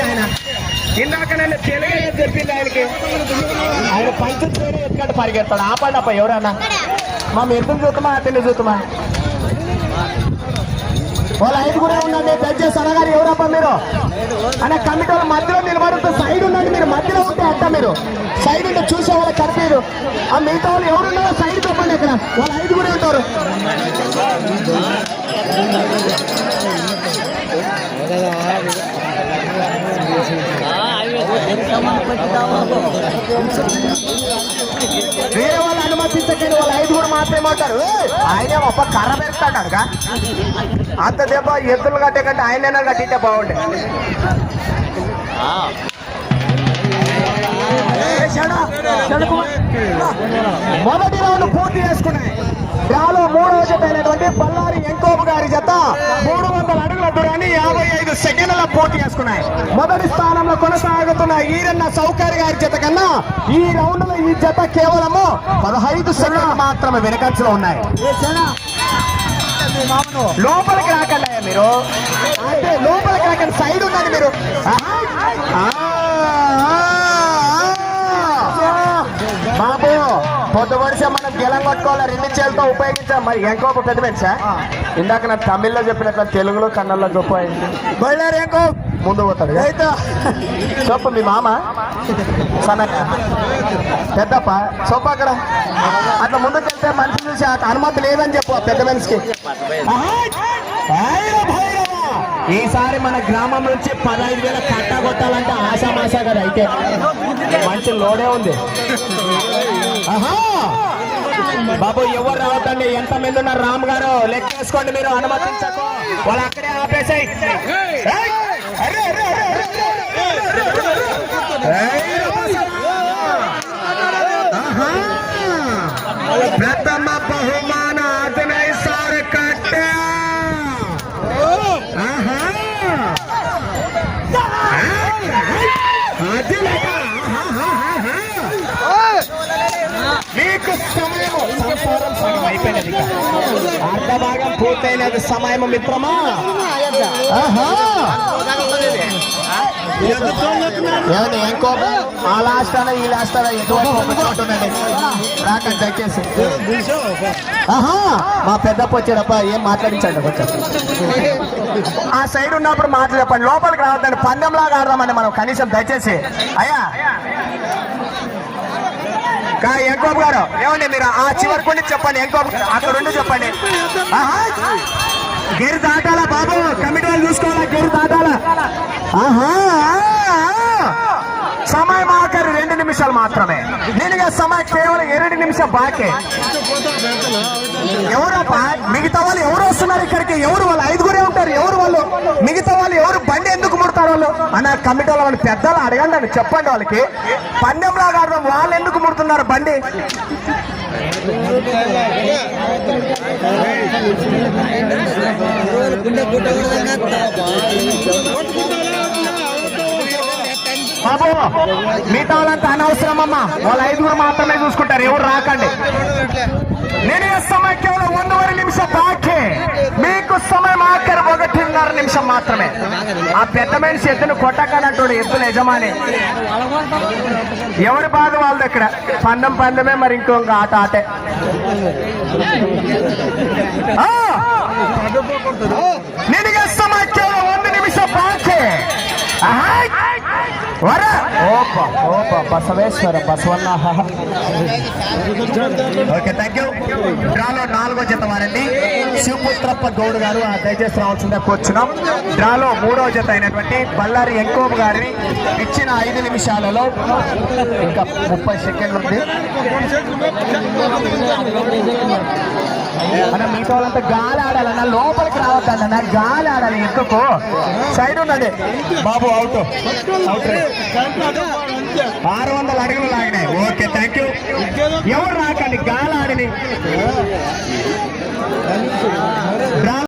ఆయన ఇందాక నేను తెలుగు చెప్పింది ఆయనకి, ఆయన పంచుకొని ఎక్కడ పరిగెత్తాడు. ఆపండి అప్ప ఎవరన్నా మా ఎద్దులు చూద్దామా అతన్ని చూద్దామా. వాళ్ళ ఐదు కూడా ఉండండి దయచేసి అనగారు. ఎవరప్ప మీరు అనే కమిటీ వాళ్ళ మధ్యలో నిలబడుతూ సైడ్ ఉండండి. మీరు మధ్యలో ఉంటే అట్ట మీరు సైడ్ ఉంటే చూసే వాళ్ళకి కనిపించరు. ఆ మిగతా వాళ్ళు ఎవరున్నారో సైడ్ చెప్పండి. ఇక్కడ వాళ్ళ ఐదు కూడా ఉంటారు. వేరే వాళ్ళు అనుమతించకండి. వాళ్ళ ఐదు కూడా మాత్రమేమంటారు. ఆయనే అప్ప కర్ర పెడతాడు అడగా అంత దెబ్బ ఎద్దులు కట్టే కంటే ఆయనైనా కట్టింటే బాగుండే. మొదటి రౌండ్ పూర్తి చేసుకున్నాయి. డ్రాలో మూడవ జత అయినటువంటి బళ్ళారి ఎంకోపు గారి జత 300 అడుగుల దూరాన్ని 55 సెకండ్ల పూర్తి చేసుకున్నాయి. మొదటి స్థానంలో కొనసాగుతున్న ఈరన్న సౌకర్య గారి జత కన్నా ఈ రౌండ్ లో ఈ జత కేవలము 15 సెకండ్లు మాత్రమే వెనకంచులో ఉన్నాయి. లోపలికి రాకండి మీరు, అంటే లోపలికి రాకండి, సైడ్ ఉన్నది మీరు. బాబు పొద్దు వరుస మనం గెలం కొట్టుకోవాలి, 2 చేతులతో ఉపయోగించాం. మరి ఎంకోపు పెద్ద మనిషా ఇందాక నాకు తమిళ్లో చెప్పినట్లు తెలుగులో కన్నడలో చెప్పయింది. బయలుదేరి ఎంకో ముందు పోతాడు అయితే చెప్పు. మీ మామ సన్నక పెద్దప్ప చొప్ప అక్కడ అట్లా ముందుకు వెళ్తే మనిషి చూసి అనుమతి లేదని చెప్పు పెద్ద మనిషికి. ఈసారి మన గ్రామం నుంచి 15,000 కట్టా కొట్టాలంటే ఆశామాషా కదా. అయితే మంచి లోడే ఉంది. బాబు ఎవరు రావద్దండి, ఎంతమంది ఉన్నారు రామ్ గారు లెక్కేసుకోండి. మీరు అనుమతించకు, వాళ్ళు అక్కడే ఆపేసాయి. ప్రథమ బహుమాన అతనై సార్ కట్ట మీకు సమయము సంసారం సగం అయిపోయినది, అర్ధ భాగం పూర్తయినది సమయము మిత్రమా. ఇంకో ఆ లాస్ట్ అనా ఈ లాస్ట్ అనా ఎటువంటి ఉంటుందండి రాకండి దయచేసి. మా పెద్దప్ప వచ్చాడప్ప ఏం మాట్లాడించండి కొంచెం. ఆ సైడ్ ఉన్నప్పుడు మాటలు చెప్పండి, లోపలికి రావద్దండి. పందెంలాగా ఆడదామండి మనం కనీసం దయచేసి. అయ్యా ఎంకోపు గారు ఏమండి మీరు ఆ చివరికి ఉండి చెప్పండి. ఎంకోపు అక్కడ ఉండి చెప్పండి. గేరు దాటాలా బాబు, కమిటీ వాళ్ళు చూసుకోవాలా, గేరు దాటాలా. సమయం ఆఖరి 2 నిమిషాలు మాత్రమే. నేను సమయం కేవలం 2 నిమిషం బాకే. ఎవరప్ప మిగతా వాళ్ళు ఎవరు వస్తున్నారు ఇక్కడికి? ఎవరు వాళ్ళు? 5గురే ఉంటారు. ఎవరు వాళ్ళు? మిగతా వాళ్ళు ఎవరు? బండి ఎందుకు ముడతారు వాళ్ళు అన్న కమిటీ వాళ్ళు పెద్దలు అడగండి అని చెప్పండి. వాళ్ళకి పందెంలాగా ఆడదాం, వాళ్ళు ఎందుకు ముడుతున్నారు బండి? బాబు మిగతా వాళ్ళంతా అనవసరం అమ్మా, వాళ్ళ 5గురు మాత్రమే చూసుకుంటారు. ఎవరు రాకండి. నేను సమయం కేవలం 1.5 నిమిషం బాకే. మీకు సమయం ఆఖరి 1.5 నిమిషం మాత్రమే. ఆ పెద్ద మనిషి ఎద్దును కొట్టకనంటాడు ఎద్దుల యజమాని. ఎవరి బాధ వాళ్ళది. ఇక్కడ పందెమే, మరి ఇంకొక ఆట ఆటే. నేను సమయం కేవలం 1 నిమిషం బాకే. Basaveshwara Basavanna. Okay thank you. డ్రాలో 4వ జత వారండి శివపుత్రప్ప గౌడ్ గారు దయచేసి రావాల్సిందే కూర్చున్నాం. డ్రాలో 3వ జత అయినటువంటి బళ్ళారి ఎంకోపు గారిని ఇచ్చిన 5 నిమిషాలలో ఇంకా 30 సెకండ్లు ఉంది. అన్న మిగతా వాళ్ళంతా గాలి ఆడాలన్న, లోపలికి రావద్దన్న, గాలి ఆడాలి. ఎందుకు సైడ్ ఉండండి బాబు. అవుట్ 600 అడుగులు లాగినాయి. Okay thank you. ఎవరు రాకండి, గాలి ఆడిని.